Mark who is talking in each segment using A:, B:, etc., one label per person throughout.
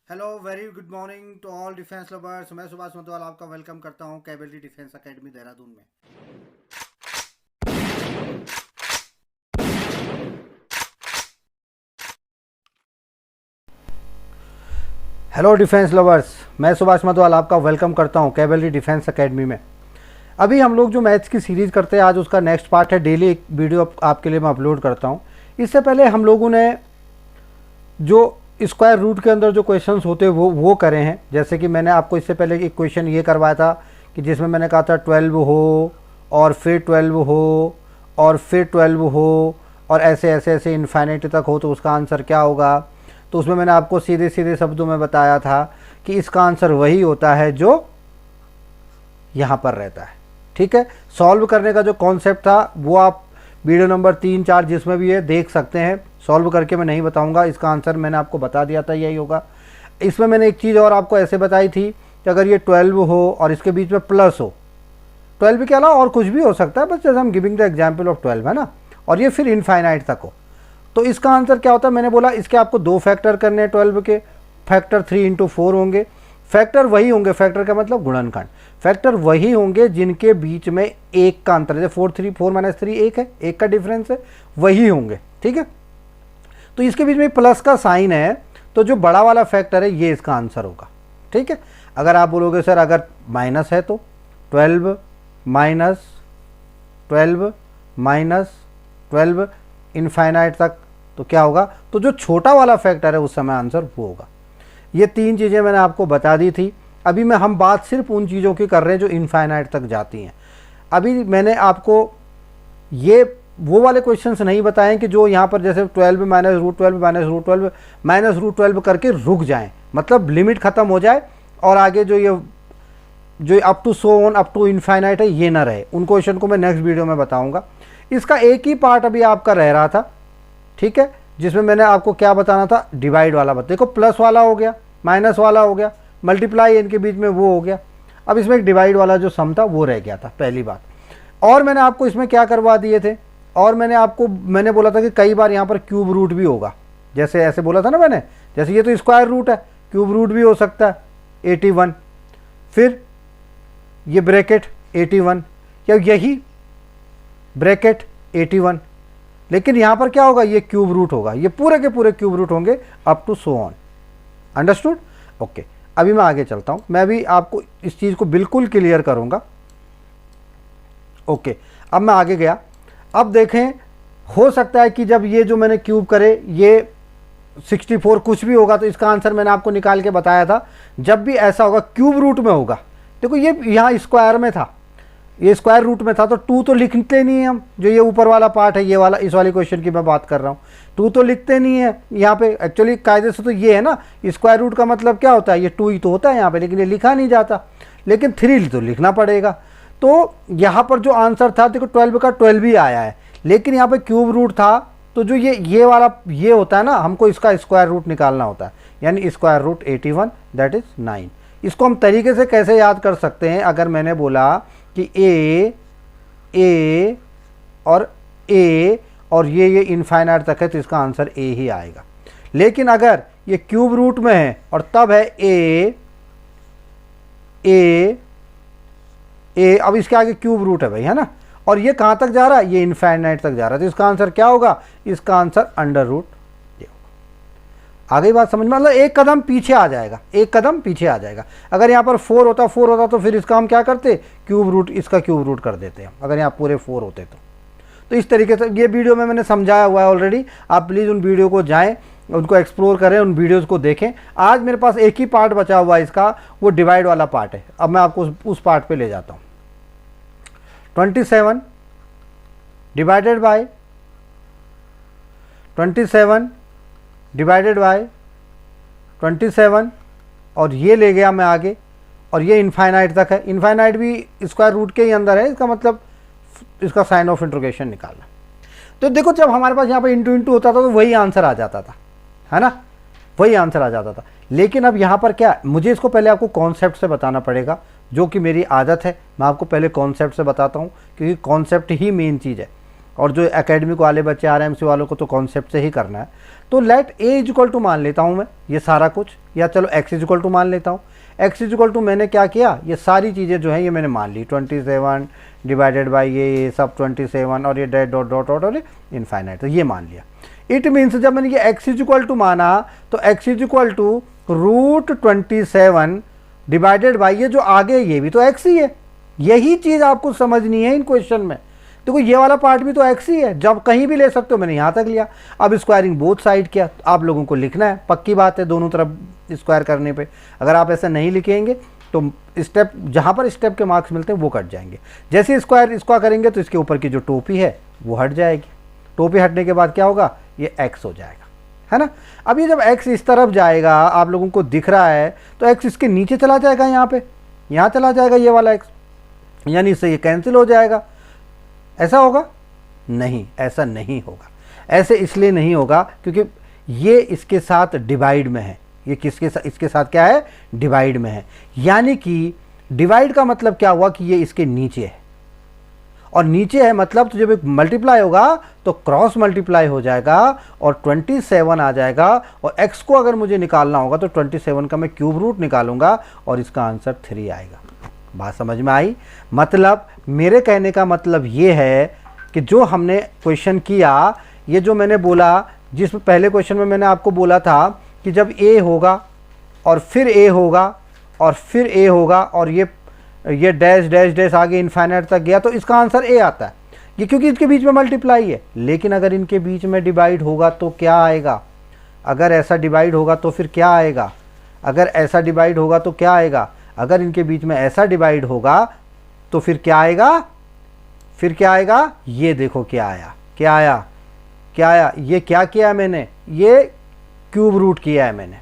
A: Hello very good morning to all defence lovers. मैं सुभाष मतवाल आपका welcome करता हूं कैबिलिटी डिफेंस एकेडमी देहरादून में। हेलो डिफेंस लवर्स, मैं सुभाष मतवाल आपका वेलकम करता हूं कैबिलिटी डिफेंस एकेडमी में। अभी हम लोग जो मैथ्स की सीरीज़ करते हैं, आज उसका नेक्स्ट पार्ट है। डेली एक वीडियो आपके लिए मैं अपलोड करता हूं। इससे पहले हम लोगों ने जो स्क्वायर रूट के अंदर जो क्वेश्चंस होते हैं वो करे हैं। जैसे कि मैंने आपको इससे पहले एक क्वेश्चन ये करवाया था कि जिसमें मैंने कहा था 12 हो और फिर 12 हो और फिर 12 हो और ऐसे ऐसे ऐसे इन्फाइनाइट तक हो तो उसका आंसर क्या होगा। तो उसमें मैंने आपको सीधे सीधे शब्दों में बताया था कि इसका आंसर वही होता है जो यहाँ पर रहता है। ठीक है, सॉल्व करने का जो कॉन्सेप्ट था वो आप वीडियो नंबर 3-4 जिसमें भी है देख सकते हैं। सॉल्व करके मैं नहीं बताऊंगा, इसका आंसर मैंने आपको बता दिया था यही होगा। इसमें मैंने एक चीज़ और आपको ऐसे बताई थी कि अगर ये 12 हो और इसके बीच में प्लस हो, 12 के अलावा और कुछ भी हो सकता है, बस जैसे हम गिविंग द एग्जाम्पल ऑफ 12 है ना, और ये फिर इनफाइनाइट तक हो, तो इसका आंसर क्या होता है। मैंने बोला इसके आपको 2 फैक्टर करने हैं 12 के। फैक्टर 3 × 4 होंगे। फैक्टर वही होंगे, फैक्टर का मतलब गुणनखंड, फैक्टर वही होंगे जिनके बीच में एक का अंतर है। 4 3 4 - 3 1 है, एक का डिफरेंस है, वही होंगे। ठीक है, तो इसके बीच में प्लस का साइन है, तो जो बड़ा वाला फैक्टर है ये इसका आंसर होगा। ठीक है, अगर आप बोलोगे सर अगर माइनस है तो 12 - 12 इनफाइनाइट तक, तो क्या होगा, तो जो छोटा वाला फैक्टर है उस समय आंसर वो होगा। ये 3 चीज़ें मैंने आपको बता दी थी। अभी हम बात सिर्फ उन चीज़ों की कर रहे हैं जो इनफाइनाइट तक जाती हैं। अभी मैंने आपको ये वो वाले क्वेश्चंस नहीं बताएं कि जो यहाँ पर जैसे 12 - √12 -√12 करके रुक जाएं, मतलब लिमिट ख़त्म हो जाए और आगे जो up to so on up to infinite है ये ना रहे। उन क्वेश्चन को मैं नेक्स्ट वीडियो में बताऊंगा। इसका एक ही पार्ट अभी आपका रह रहा था, ठीक है, जिसमें मैंने आपको क्या बताना था, डिवाइड वाला देखो, प्लस वाला हो गया, माइनस वाला हो गया, मल्टीप्लाई इनके बीच में वो हो गया। अब इसमें एक डिवाइड वाला जो सम था वो रह गया था, पहली बात। और मैंने आपको इसमें क्या करवा दिए थे, और मैंने बोला था कि कई बार यहाँ पर क्यूब रूट भी होगा। जैसे ऐसे बोला था ना मैंने, जैसे ये तो स्क्वायर रूट है, क्यूब रूट भी हो सकता है 81, फिर ये ब्रैकेट 81 या यही ब्रैकेट 81, लेकिन यहाँ पर क्या होगा, ये क्यूब रूट होगा, ये पूरे के पूरे क्यूब रूट होंगे up to so on. Understood? Okay, अभी मैं आगे चलता हूँ, मैं भी आपको इस चीज़ को बिल्कुल क्लियर करूँगा। ओके, अब मैं आगे गया। अब देखें, हो सकता है कि जब ये जो मैंने क्यूब करे ये 64 कुछ भी होगा, तो इसका आंसर मैंने आपको निकाल के बताया था। जब भी ऐसा होगा क्यूब रूट में होगा, देखो ये यहाँ स्क्वायर में था, ये स्क्वायर रूट में था, तो 2 तो लिखते नहीं है हम, जो ये ऊपर वाला पार्ट है, ये वाला, इस वाली क्वेश्चन की मैं बात कर रहा हूँ, 2 तो लिखते नहीं है यहाँ पे। एक्चुअली कायदे से तो ये है ना, स्क्वायर रूट का मतलब क्या होता है, ये 2 ही तो होता है यहाँ पे, लेकिन ये लिखा नहीं जाता, लेकिन 3 तो लिखना पड़ेगा। तो यहाँ पर जो आंसर था, देखो 12 का 12 ही आया है, लेकिन यहाँ पे क्यूब रूट था, तो जो ये वाला ये होता है ना, हमको इसका स्क्वायर रूट निकालना होता है, यानी स्क्वायर रूट 81 दैट इज 9। इसको हम तरीके से कैसे याद कर सकते हैं, अगर मैंने बोला कि ए और ये इनफाइनाइट तक है, तो इसका आंसर ए ही आएगा। लेकिन अगर ये क्यूब रूट में है और तब है ए, अब इसके आगे क्यूब रूट है भाई, है ना, और ये कहाँ तक जा रहा है, ये इनफाइनाइट तक जा रहा है, तो इसका आंसर क्या होगा, इसका आंसर अंडर रूट ये होगा। आ गई बात समझ में, मतलब एक कदम पीछे आ जाएगा, एक कदम पीछे आ जाएगा। अगर यहाँ पर 4 होता तो फिर इसका हम क्या करते, क्यूब रूट, इसका क्यूब रूट कर देते हैं, अगर यहाँ पूरे 4 होते तो इस तरीके से ये वीडियो में मैंने समझाया हुआ है ऑलरेडी। आप प्लीज़ उन वीडियो को जाएं, उनको एक्सप्लोर करें, उन वीडियोस को देखें। आज मेरे पास एक ही पार्ट बचा हुआ है इसका, वो डिवाइड वाला पार्ट है। अब मैं आपको उस पार्ट पे ले जाता हूँ। 27 डिवाइडेड बाय 27 और ये ले गया मैं आगे, और ये इनफाइनाइट तक है। इनफाइनाइट भी स्क्वायर रूट के ही अंदर है, इसका मतलब इसका साइन ऑफ इंट्रोगेशन निकालना। तो देखो, जब हमारे पास यहाँ पे इंटू इंटू होता था तो वही आंसर आ जाता था, है ना, वही आंसर आ जाता था। लेकिन अब यहाँ पर क्या, मुझे इसको पहले आपको कॉन्सेप्ट से बताना पड़ेगा, जो कि मेरी आदत है। मैं आपको पहले कॉन्सेप्ट से बताता हूँ, क्योंकि कॉन्सेप्ट ही मेन चीज़ है। और जो एकेडमिक वाले बच्चे RMC वालों को तो कॉन्सेप्ट से ही करना है। तो let a is equal to मान लेता हूँ मैं ये सारा कुछ, या चलो x इज इक्वल टू मान लेता हूँ। x इज इक्वल टू मैंने क्या किया, ये सारी चीज़ें जो हैं ये मैंने मान ली, 27 डिवाइडेड बाई ये सब 27 और ये डॉट डॉट डॉट डॉट और इनफाइनाइट, तो ये मान लिया। इट मीन्स जब मैंने ये x इज इक्वल टू माना तो x is equal to √27 divided by ये जो आगे ये भी तो x ही है। यही चीज़ आपको समझनी है इन क्वेश्चन में। देखो ये वाला पार्ट भी तो x ही है, जब कहीं भी ले सकते हो, मैंने यहाँ तक लिया। अब स्क्वायरिंग बोथ साइड किया, आप लोगों को लिखना है, पक्की बात है दोनों तरफ स्क्वायर करने पे। अगर आप ऐसा नहीं लिखेंगे तो स्टेप जहाँ पर स्टेप के मार्क्स मिलते हैं वो कट जाएंगे। जैसे स्क्वायर इसका करेंगे तो इसके ऊपर की जो टोपी है वो हट जाएगी। टोपी हटने के बाद क्या होगा, ये x हो जाएगा, है ना। अब ये जब x इस तरफ जाएगा, आप लोगों को दिख रहा है, तो x इसके नीचे चला जाएगा, यहाँ पे यहाँ चला जाएगा ये वाला x, यानी इससे ये कैंसिल हो जाएगा। ऐसा होगा? नहीं, ऐसा नहीं होगा। ऐसे इसलिए नहीं होगा क्योंकि ये इसके साथ डिवाइड में है। ये किसके साथ, इसके साथ क्या है, डिवाइड में है। यानी कि डिवाइड का मतलब क्या हुआ कि ये इसके नीचे है, और नीचे है मतलब तो जब मल्टीप्लाई होगा तो क्रॉस मल्टीप्लाई हो जाएगा और 27 आ जाएगा। और x को अगर मुझे निकालना होगा तो 27 का मैं क्यूब रूट निकालूंगा और इसका आंसर 3 आएगा। बात समझ में आई? मतलब मेरे कहने का मतलब ये है कि जो हमने क्वेश्चन किया, ये जो मैंने बोला, जिस पहले क्वेश्चन में मैंने आपको बोला था कि जब a होगा और फिर a होगा और फिर a होगा और ये डैश डैश डैश आगे इनफाइनाइट तक गया तो इसका आंसर a आता है, ये क्योंकि इनके बीच में मल्टीप्लाई है। लेकिन अगर इनके बीच में डिवाइड होगा तो क्या आएगा, अगर ऐसा डिवाइड होगा तो फिर क्या आएगा, अगर ऐसा डिवाइड होगा तो क्या आएगा, अगर इनके बीच में ऐसा डिवाइड होगा तो फिर क्या आएगा, फिर क्या आएगा, ये देखो क्या आया, क्या आया, क्या आया, ये क्या किया मैंने, ये क्यूब रूट किया है मैंने,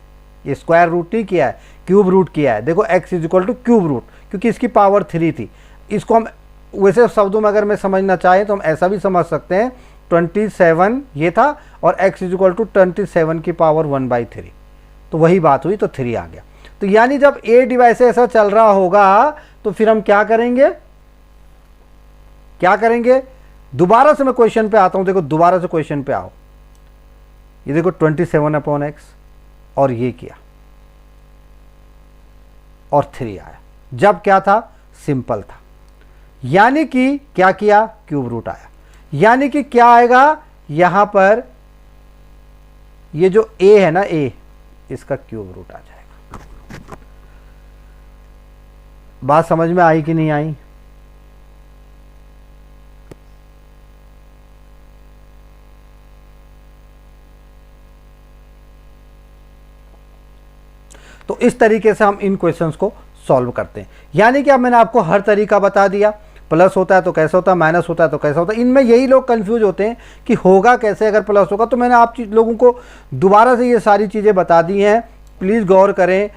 A: ये स्क्वायर रूट नहीं किया है, क्यूब रूट किया है। देखो x is equal to cube root, क्योंकि इसकी पावर 3 थी। इसको हम वैसे शब्दों में अगर मैं समझना चाहें तो हम ऐसा भी समझ सकते हैं, 27 ये था और x इज इक्वल टू 27 की पावर 1/3, तो वही बात हुई, तो 3 आ गया। तो यानी जब a डिवाइस ऐसा चल रहा होगा तो फिर हम क्या करेंगे, क्या करेंगे। दोबारा से मैं क्वेश्चन पे आता हूं, देखो दोबारा से क्वेश्चन पे आओ। ये देखो 27/x और ये किया और 3 आया। जब क्या था, सिंपल था, यानी कि क्या किया, क्यूब रूट आया। यानी कि क्या आएगा, यहां पर ये जो a है ना, a, इसका क्यूब रूट आ जाएगा। बात समझ में आई कि नहीं आई? तो इस तरीके से हम इन क्वेश्चंस को सॉल्व करते हैं। यानी कि अब मैंने आपको हर तरीका बता दिया, प्लस होता है तो कैसे होता है, माइनस होता है तो कैसा होता है। इनमें यही लोग कंफ्यूज होते हैं कि होगा कैसे अगर प्लस होगा। तो मैंने आप लोगों को दोबारा से ये सारी चीज़ें बता दी हैं, प्लीज़ गौर करें।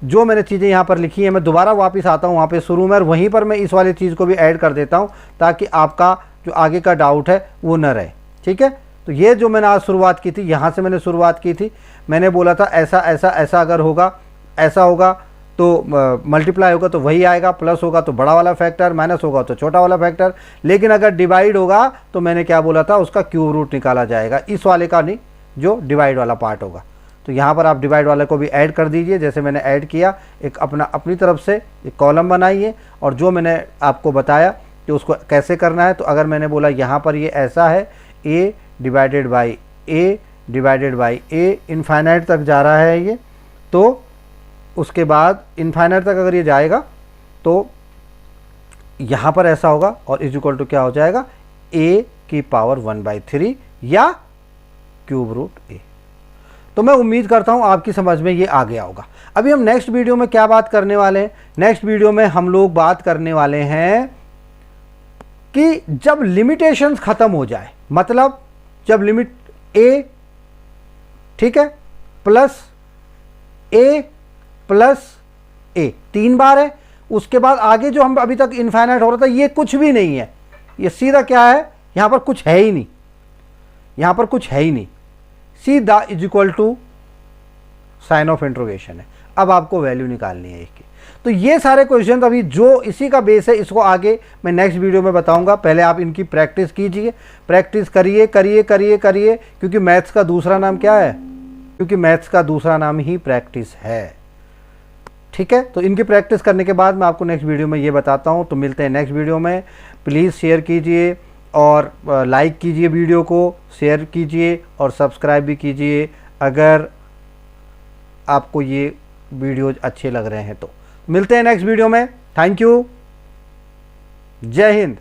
A: जो मैंने चीज़ें यहाँ पर लिखी हैं, मैं दोबारा वापस आता हूँ वहाँ पे शुरू में, और वहीं पर मैं इस वाली चीज़ को भी ऐड कर देता हूँ ताकि आपका जो आगे का डाउट है वो न रहे, ठीक है। तो ये जो मैंने आज शुरुआत की थी, यहाँ से मैंने शुरुआत की थी। मैंने बोला था ऐसा ऐसा ऐसा अगर होगा, ऐसा होगा तो मल्टीप्लाई होगा तो वही आएगा, प्लस होगा तो बड़ा वाला फैक्टर, माइनस होगा तो छोटा वाला फैक्टर। लेकिन अगर डिवाइड होगा तो मैंने क्या बोला था, उसका क्यूब रूट निकाला जाएगा, इस वाले का नहीं, जो डिवाइड वाला पार्ट होगा। तो यहाँ पर आप डिवाइड वाले को भी ऐड कर दीजिए, जैसे मैंने ऐड किया। एक अपनी तरफ से एक कॉलम बनाइए और जो मैंने आपको बताया कि उसको कैसे करना है। तो अगर मैंने बोला यहाँ पर ये ऐसा है, a divided by a infinite तक जा रहा है ये, तो उसके बाद इनफाइनाइट तक अगर ये जाएगा तो यहाँ पर ऐसा होगा और इज इक्वल टू क्या हो जाएगा, a की पावर 1/3 या क्यूब रूट a। तो मैं उम्मीद करता हूँ आपकी समझ में ये आ गया होगा। अभी हम नेक्स्ट वीडियो में क्या बात करने वाले हैं, नेक्स्ट वीडियो में हम लोग बात करने वाले हैं कि जब लिमिटेशंस खत्म हो जाए, मतलब जब लिमिट a, ठीक है, प्लस a प्लस a 3 बार है, उसके बाद आगे जो हम अभी तक इनफाइनाइट हो रहा था ये कुछ भी नहीं है, ये सीधा क्या है, यहाँ पर कुछ है ही नहीं, यहाँ पर कुछ है ही नहीं, सीधा is equal to sign of interrogation है। अब आपको वैल्यू निकालनी है इसकी। तो ये सारे क्वेश्चन अभी जो इसी का बेस है, इसको आगे मैं नेक्स्ट वीडियो में बताऊंगा। पहले आप इनकी प्रैक्टिस कीजिए, प्रैक्टिस करिए करिए करिए करिए, क्योंकि मैथ्स का दूसरा नाम क्या है? क्योंकि मैथ्स का दूसरा नाम ही प्रैक्टिस है। ठीक है, तो इनकी प्रैक्टिस करने के बाद मैं आपको नेक्स्ट वीडियो में ये बताता हूँ। तो मिलते हैं नेक्स्ट वीडियो में। प्लीज़ शेयर कीजिए और लाइक कीजिए, वीडियो को शेयर कीजिए और सब्सक्राइब भी कीजिए अगर आपको ये वीडियोज अच्छे लग रहे हैं तो। मिलते हैं नेक्स्ट वीडियो में। थैंक यू, जय हिंद।